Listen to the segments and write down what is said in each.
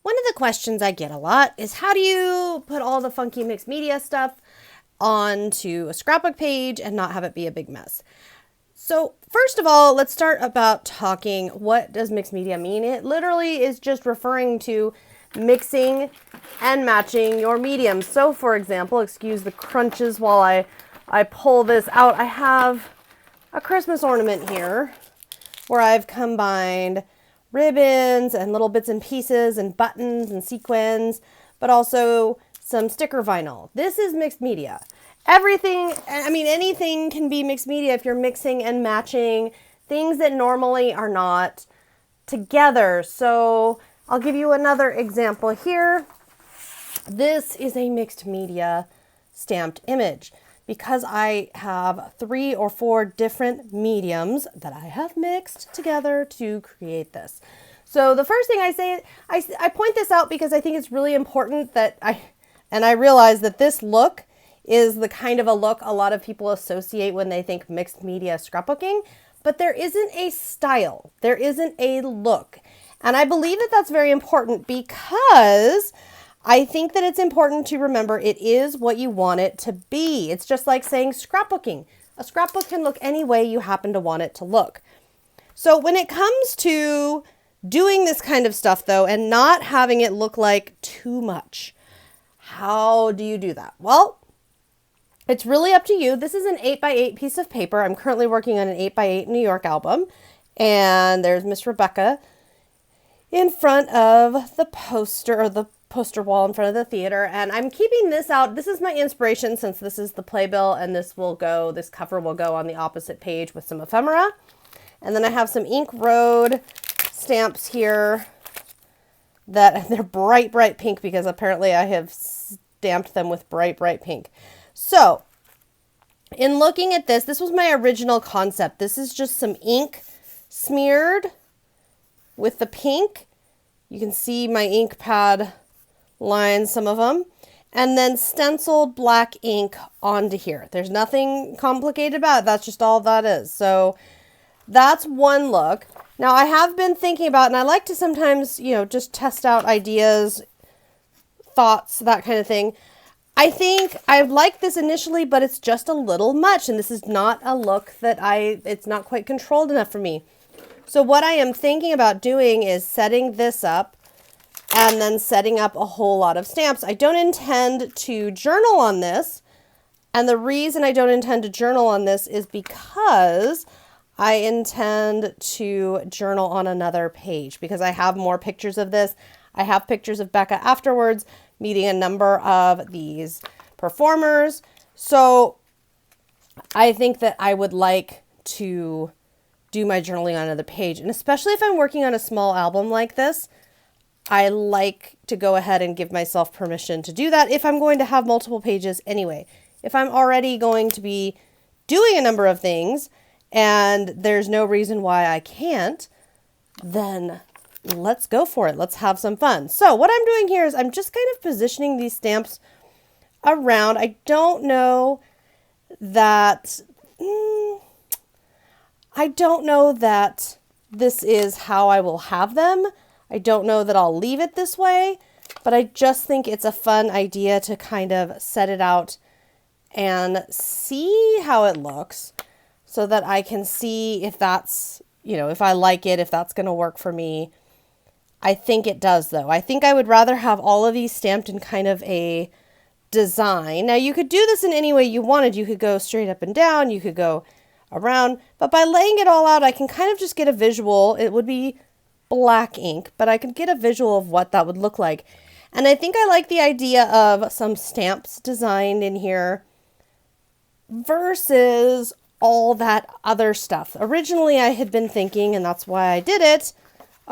One of the questions I get a lot is how do you put all the funky mixed media stuff onto a scrapbook page and not have it be a big mess? So first of all, let's start about talking what does mixed media mean? It literally is just referring to mixing and matching your mediums. So for example, excuse the crunches while I pull this out. I have a Christmas ornament here where I've combined ribbons and little bits and pieces and buttons and sequins, but also some sticker vinyl. This is mixed media. Anything can be mixed media if you're mixing and matching things that normally are not together. So I'll give you another example here. This is a mixed media stamped image because I have 3 or 4 different mediums that I have mixed together to create this. So the first thing I say, I point this out because I think it's really important that I realize that this look is the kind of a look a lot of people associate when they think mixed media scrapbooking, but there isn't a style, there isn't a look. And I believe that that's very important because I think that it's important to remember it is what you want it to be. It's just like saying scrapbooking. A scrapbook can look any way you happen to want it to look. So when it comes to doing this kind of stuff though, and not having it look like too much, how do you do that? Well, it's really up to you. This is an 8x8 piece of paper. I'm currently working on an 8x8 New York album. And there's Miss Rebecca in front of the poster wall in front of the theater. And I'm keeping this out. This is my inspiration since this is the playbill, and this cover will go on the opposite page with some ephemera. And then I have some Ink Road stamps here that they're bright pink because apparently I have stamped them with bright pink. So in looking at this was my original concept. This is just some ink smeared with the pink. You can see my ink pad lines, some of them, and then stenciled black ink onto here. There's nothing complicated about it. That's just all that is. So that's one look. Now I have been thinking about, and I like to sometimes, just test out ideas, thoughts, that kind of thing. I think I like this initially, but it's just a little much, and this is not a look that it's not quite controlled enough for me. So what I am thinking about doing is setting this up and then setting up a whole lot of stamps. I don't intend to journal on this, and the reason I don't intend to journal on this is because I intend to journal on another page because I have more pictures of this. I have pictures of Becca afterwards meeting a number of these performers. So I think that I would like to do my journaling on another page. And especially if I'm working on a small album like this, I like to go ahead and give myself permission to do that if I'm going to have multiple pages anyway. If I'm already going to be doing a number of things and there's no reason why I can't, then let's go for it. Let's have some fun. So what I'm doing here is I'm just kind of positioning these stamps around. I don't know that this is how I will have them. I don't know that I'll leave it this way, but I just think it's a fun idea to kind of set it out and see how it looks so that I can see if that's, if I like it, if that's going to work for me. I think it does though. I think I would rather have all of these stamped in kind of a design. Now you could do this in any way you wanted. You could go straight up and down, you could go around, but by laying it all out, I can kind of just get a visual. It would be black ink, but I could get a visual of what that would look like. And I think I like the idea of some stamps designed in here versus all that other stuff. Originally I had been thinking, and that's why I did it,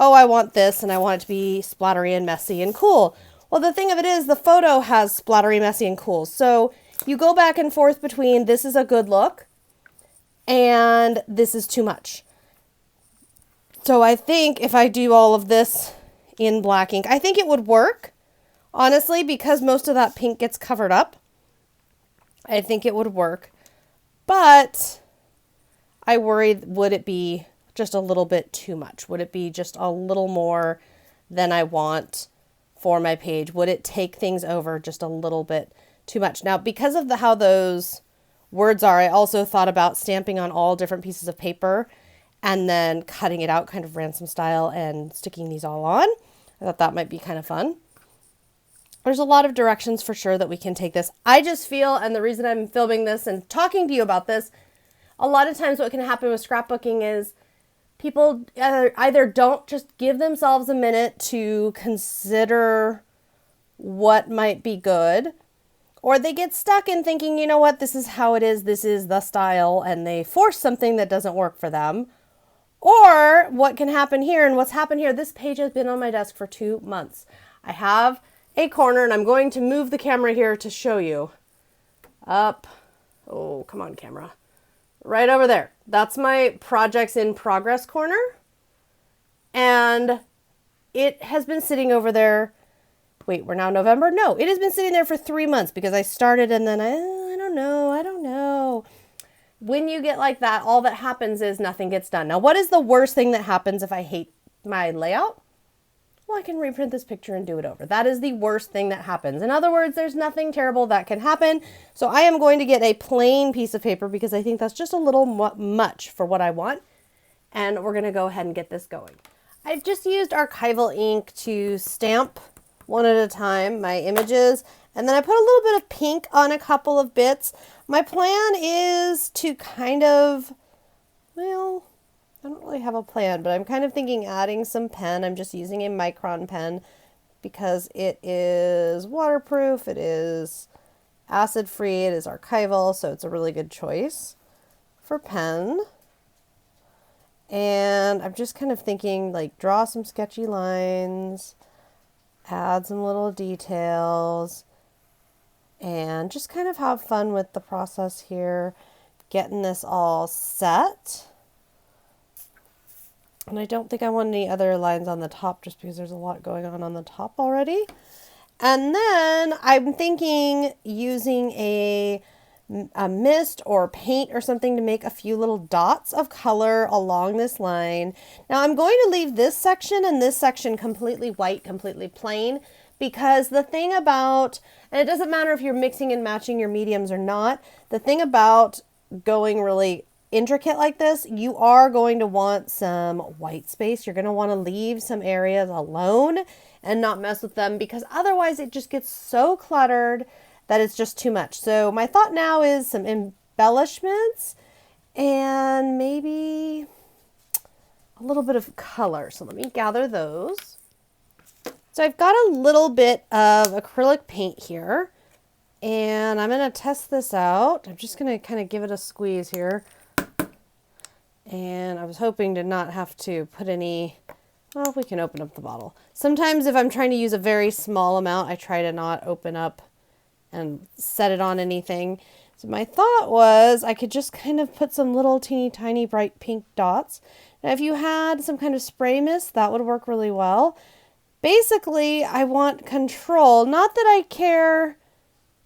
oh, I want this and I want it to be splattery and messy and cool. Well, the thing of it is the photo has splattery, messy, and cool. So you go back and forth between this is a good look and this is too much. So I think if I do all of this in black ink, I think it would work, honestly, because most of that pink gets covered up. I think it would work, but I worried, would it be just a little bit too much? Would it be just a little more than I want for my page? Would it take things over just a little bit too much? Now, because of how those words are, I also thought about stamping on all different pieces of paper and then cutting it out kind of ransom style and sticking these all on. I thought that might be kind of fun. There's a lot of directions for sure that we can take this. I just feel, and the reason I'm filming this and talking to you about this, a lot of times what can happen with scrapbooking is people either don't just give themselves a minute to consider what might be good, or they get stuck in thinking, you know what, this is how it is, this is the style, and they force something that doesn't work for them. Or what can happen here, and what's happened here, this page has been on my desk for 2 months. I have a corner, and I'm going to move the camera here to show you. Up. Oh, come on, camera. Right over there. That's my projects in progress corner. And it has been sitting over there. Wait, we're now November? No, it has been sitting there for 3 months because I started and then I don't know. When you get like that, all that happens is nothing gets done. Now, what is the worst thing that happens if I hate my layout? Well, I can reprint this picture and do it over. That is the worst thing that happens. In other words, there's nothing terrible that can happen. So I am going to get a plain piece of paper because I think that's just a little much for what I want. And we're going to go ahead and get this going. I've just used archival ink to stamp one at a time my images. And then I put a little bit of pink on a couple of bits. My plan is to kind of, well, I don't really have a plan, but I'm kind of thinking adding some pen. I'm just using a micron pen because it is waterproof, it is acid-free, it is archival, so it's a really good choice for pen. And I'm just kind of thinking, like, draw some sketchy lines, add some little details, and just kind of have fun with the process here, getting this all set. And I don't think I want any other lines on the top just because there's a lot going on the top already. And then I'm thinking using a mist or paint or something to make a few little dots of color along this line. Now I'm going to leave this section and this section completely white, completely plain, because the thing about, and it doesn't matter if you're mixing and matching your mediums or not, the thing about going really intricate like this, you are going to want some white space. You're going to want to leave some areas alone and not mess with them because otherwise it just gets so cluttered that it's just too much. So my thought now is some embellishments and maybe a little bit of color. So let me gather those. So I've got a little bit of acrylic paint here and I'm going to test this out. I'm just going to kind of give it a squeeze here. And I was hoping to not have to put any, well, we can open up the bottle. Sometimes if I'm trying to use a very small amount, I try to not open up and set it on anything. So my thought was I could just kind of put some little teeny tiny bright pink dots. Now if you had some kind of spray mist, that would work really well. Basically, I want control. Not that I care,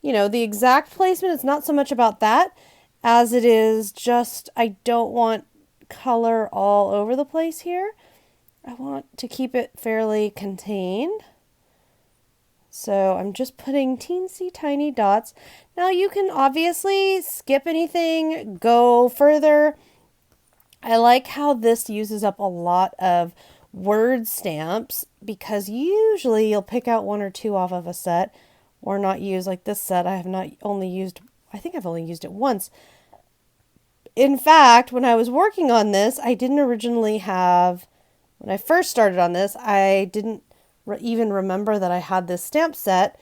you know, the exact placement. It's not so much about that as it is just I don't want color all over the place here. I want to keep it fairly contained. So I'm just putting teensy tiny dots. Now you can obviously skip anything, go further. I like how this uses up a lot of word stamps because usually you'll pick out one or two off of a set or not use, like this set I have not only used, I think I've only used it once. In fact, when I was working on this, I didn't originally have, when I first started on this, I didn't even remember that I had this stamp set.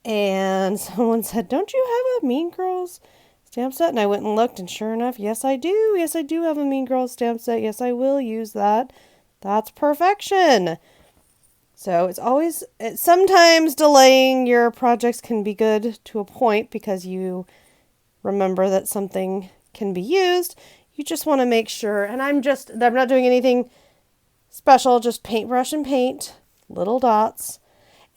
And someone said, don't you have a Mean Girls stamp set? And I went and looked, and sure enough, yes, I do. Yes, I do have a Mean Girls stamp set. Yes, I will use that. That's perfection. So sometimes delaying your projects can be good to a point because you remember that something can be used. You just want to make sure, and I'm not doing anything special, just paintbrush and paint, little dots.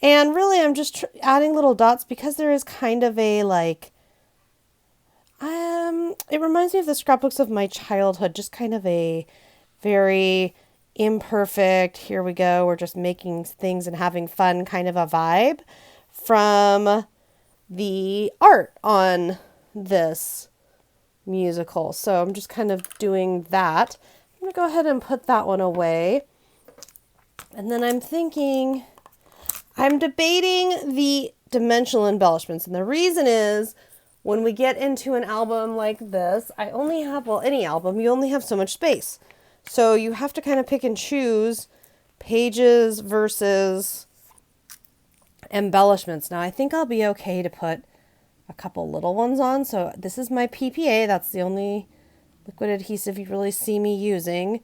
And really I'm just adding little dots because there is kind of a like, it reminds me of the scrapbooks of my childhood, just kind of a very imperfect, here we go, we're just making things and having fun kind of a vibe from the art on this musical. So I'm just kind of doing that. I'm going to go ahead and put that one away. And then I'm debating the dimensional embellishments. And the reason is when we get into an album like this, I only have, well, any album, you only have so much space. So you have to kind of pick and choose pages versus embellishments. Now I think I'll be okay to put a couple little ones on. So this is my PPA. That's the only liquid adhesive you really see me using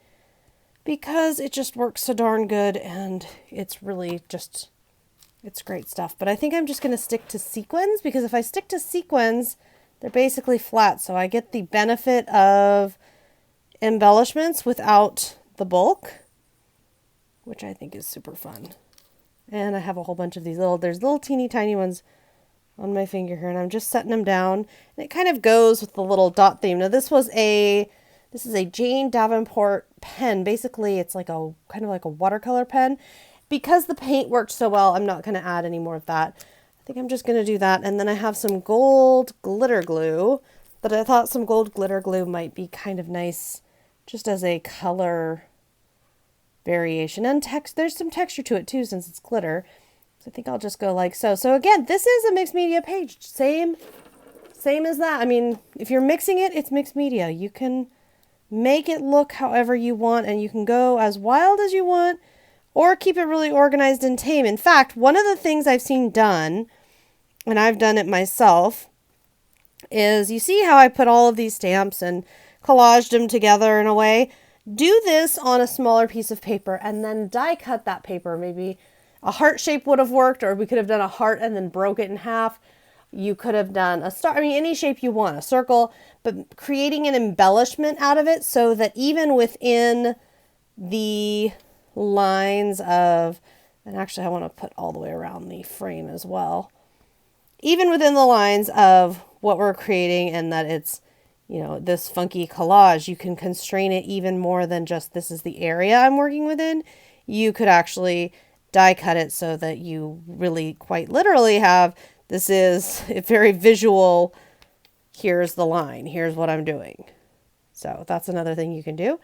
because it just works so darn good and it's really just, it's great stuff. But I think I'm just going to stick to sequins because if I stick to sequins, they're basically flat. So I get the benefit of embellishments without the bulk, which I think is super fun. And I have a whole bunch of these there's little teeny tiny ones on my finger here, and I'm just setting them down. And it kind of goes with the little dot theme. Now this is a Jane Davenport pen. Basically, it's like a kind of like a watercolor pen. Because the paint worked so well, I'm not going to add any more of that. I think I'm just going to do that. And then I have some gold glitter glue, but I thought some gold glitter glue might be kind of nice just as a color variation. And there's some texture to it too since it's glitter. So I think I'll just go like so. So again, this is a mixed media page. Same as that. I mean, if you're mixing it, it's mixed media. You can make it look however you want and you can go as wild as you want or keep it really organized and tame. In fact, one of the things I've seen done, and I've done it myself, is you see how I put all of these stamps and collaged them together in a way? Do this on a smaller piece of paper and then die cut that paper. Maybe a heart shape would have worked, or we could have done a heart and then broke it in half. You could have done a star, I mean, any shape you want, a circle, but creating an embellishment out of it so that even within the lines of, and actually I want to put all the way around the frame as well, even within the lines of what we're creating and that it's, you know, this funky collage, you can constrain it even more than just this is the area I'm working within. You could actually die cut it so that you really quite literally have, this is a very visual, here's the line, here's what I'm doing. So that's another thing you can do.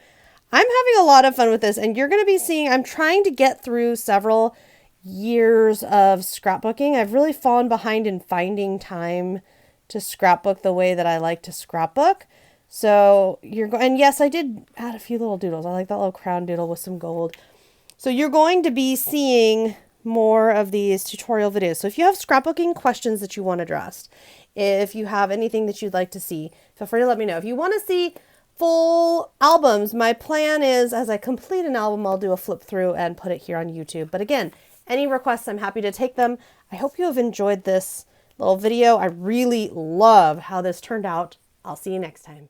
I'm having a lot of fun with this, and you're going to be seeing, I'm trying to get through several years of scrapbooking. I've really fallen behind in finding time to scrapbook the way that I like to scrapbook. So and yes, I did add a few little doodles. I like that little crown doodle with some gold. So you're going to be seeing more of these tutorial videos. So if you have scrapbooking questions that you want addressed, if you have anything that you'd like to see, feel free to let me know. If you want to see full albums, my plan is as I complete an album, I'll do a flip through and put it here on YouTube. But again, any requests, I'm happy to take them. I hope you have enjoyed this little video. I really love how this turned out. I'll see you next time.